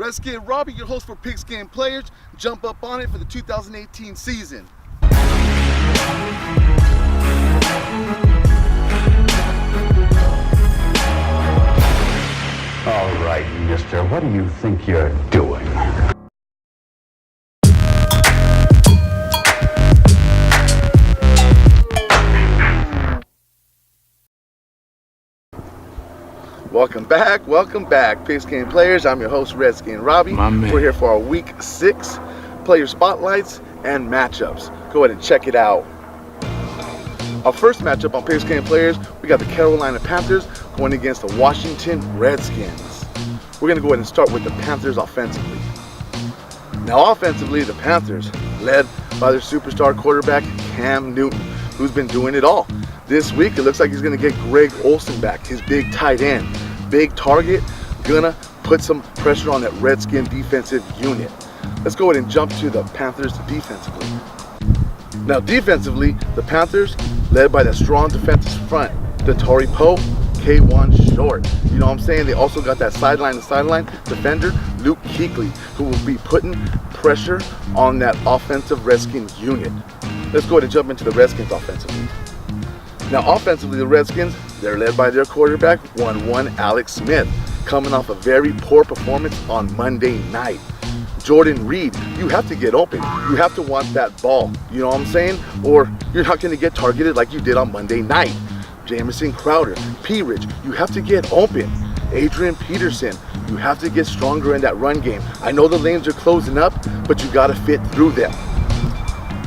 Redskin Robbie, your host for Pigskin Players. Jump up on it for the 2018 season. All right, mister, what do you think you're doing? Welcome back, Pigskin Players. I'm your host, Redskin Robbie. We're here for our Week 6 player spotlights and matchups. Go ahead and check it out. Our first matchup on Pigskin Players, we got the Carolina Panthers going against the Washington Redskins. We're going to go ahead and start with the Panthers offensively. Now offensively, the Panthers, led by their superstar quarterback, Cam Newton, who's been doing it all. This week, it looks like he's going to get Greg Olsen back, his big tight end. Big target, gonna put some pressure on that Redskin defensive unit. Let's go ahead and jump to the Panthers defensively. Now defensively, the Panthers, led by that strong defensive front, Dontari Poe, K1 Short. You know what I'm saying? They also got that sideline-to-sideline defender, Luke Kuechly, who will be putting pressure on that offensive Redskin unit. Let's go ahead and jump into the Redskins offensively. Now offensively, the Redskins, they're led by their quarterback, 1-1 Alex Smith, coming off a very poor performance on Monday night. Jordan Reed, you have to get open. You have to want that ball, you know what I'm saying? Or you're not going to get targeted like you did on Monday night. Jamison Crowder, P-Rich, you have to get open. Adrian Peterson, you have to get stronger in that run game. I know the lanes are closing up, but you got to fit through them.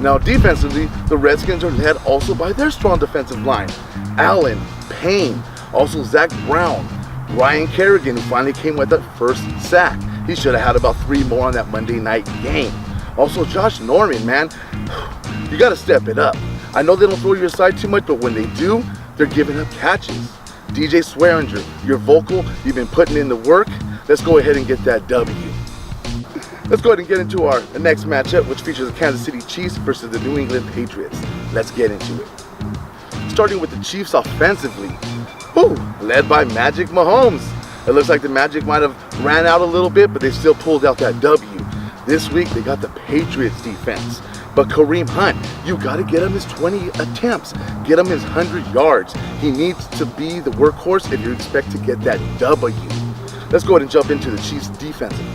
Now defensively, the Redskins are led also by their strong defensive line. Allen, Payne, also Zach Brown, Ryan Kerrigan, who finally came with that first sack. He should have had about 3 more on that Monday night game. Also Josh Norman, man, you got to step it up. I know they don't throw you aside too much, but when they do, they're giving up catches. DJ Swearinger, you're vocal, you've been putting in the work. Let's go ahead and get that W. Let's go ahead and get into our next matchup, which features the Kansas City Chiefs versus the New England Patriots. Let's get into it. Starting with the Chiefs offensively, led by Magic Mahomes. It looks like the Magic might have ran out a little bit, but they still pulled out that W. This week, they got the Patriots defense. But Kareem Hunt, you got to get him his 20 attempts. Get him his 100 yards. He needs to be the workhorse if you expect to get that W. Let's go ahead and jump into the Chiefs defensively.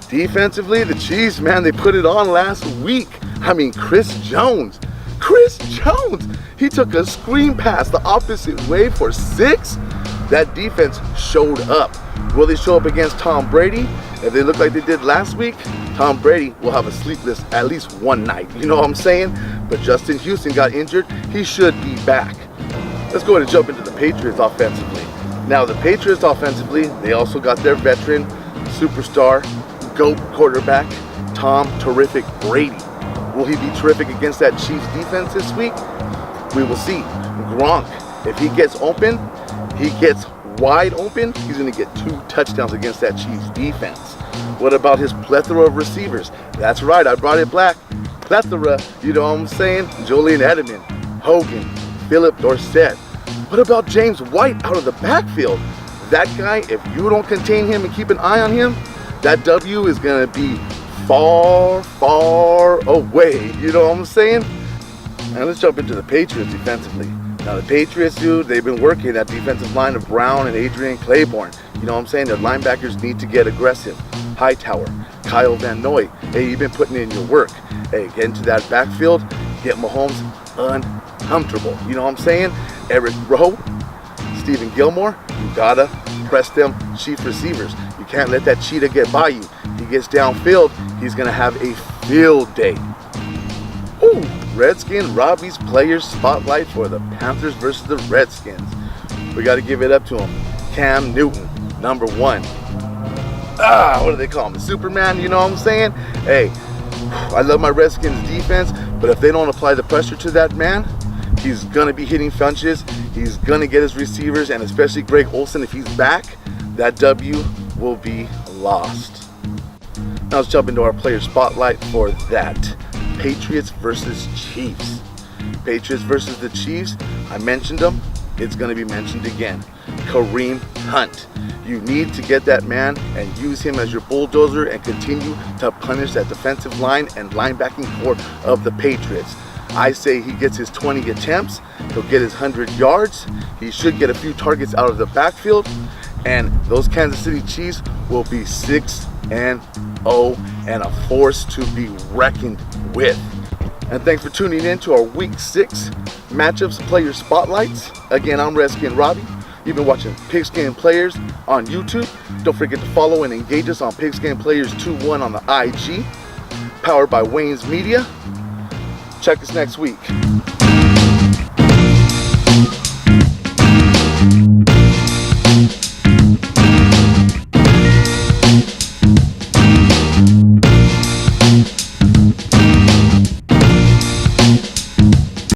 Defensively, the Chiefs, man, they put it on last week. I mean, Chris Jones, he took a screen pass the opposite way for 6. That defense showed up. Will they show up against Tom Brady? If they look like they did last week, Tom Brady will have a sleepless at least one night. You know what I'm saying? But Justin Houston got injured. He should be back. Let's go ahead and jump into the Patriots offensively. Now, the Patriots offensively, they also got their veteran, superstar, GOAT quarterback, Tom Terrific Brady. Will he be terrific against that Chiefs defense this week? We will see. Gronk, if he gets open, he gets wide open, he's going to get 2 touchdowns against that Chiefs defense. What about his plethora of receivers? That's right, I brought it back. Plethora, you know what I'm saying? Julian Edelman, Hogan, Philip Dorsett. What about James White out of the backfield? That guy, if you don't contain him and keep an eye on him, that W is going to be far, far away. You know what I'm saying? Now let's jump into the Patriots defensively. Now the Patriots, dude, they've been working that defensive line of Brown and Adrian Claiborne. You know what I'm saying? Their linebackers need to get aggressive. Hightower, Kyle Van Noy, hey, you've been putting in your work. Hey, get into that backfield, get Mahomes uncomfortable. You know what I'm saying? Eric Rowe, Stephen Gilmore, you gotta press them Chief receivers. You can't let that cheetah get by you. He gets downfield, he's gonna have a field day. Redskin Robbie's Players Spotlight for the Panthers versus the Redskins. We got to give it up to him. Cam Newton, number 1. What do they call him? Superman, you know what I'm saying? Hey, I love my Redskins defense, but if they don't apply the pressure to that man, he's going to be hitting punches. He's going to get his receivers, and especially Greg Olsen, if he's back, that W will be lost. Now let's jump into our player spotlight for that. Patriots versus Chiefs. Patriots versus the Chiefs. I mentioned them. It's going to be mentioned again. Kareem Hunt. You need to get that man and use him as your bulldozer and continue to punish that defensive line and linebacking core of the Patriots. I say he gets his 20 attempts, he'll get his 100 yards, he should get a few targets out of the backfield, and those Kansas City Chiefs will be 6-0 and a force to be reckoned with. And thanks for tuning in to our Week 6 Matchups Player Spotlights. Again, I'm Redskin Robbie. You've been watching Pigskin Players on YouTube. Don't forget to follow and engage us on Pigskin Players 21 on the IG. Powered by WaynzMedia. Check us next week.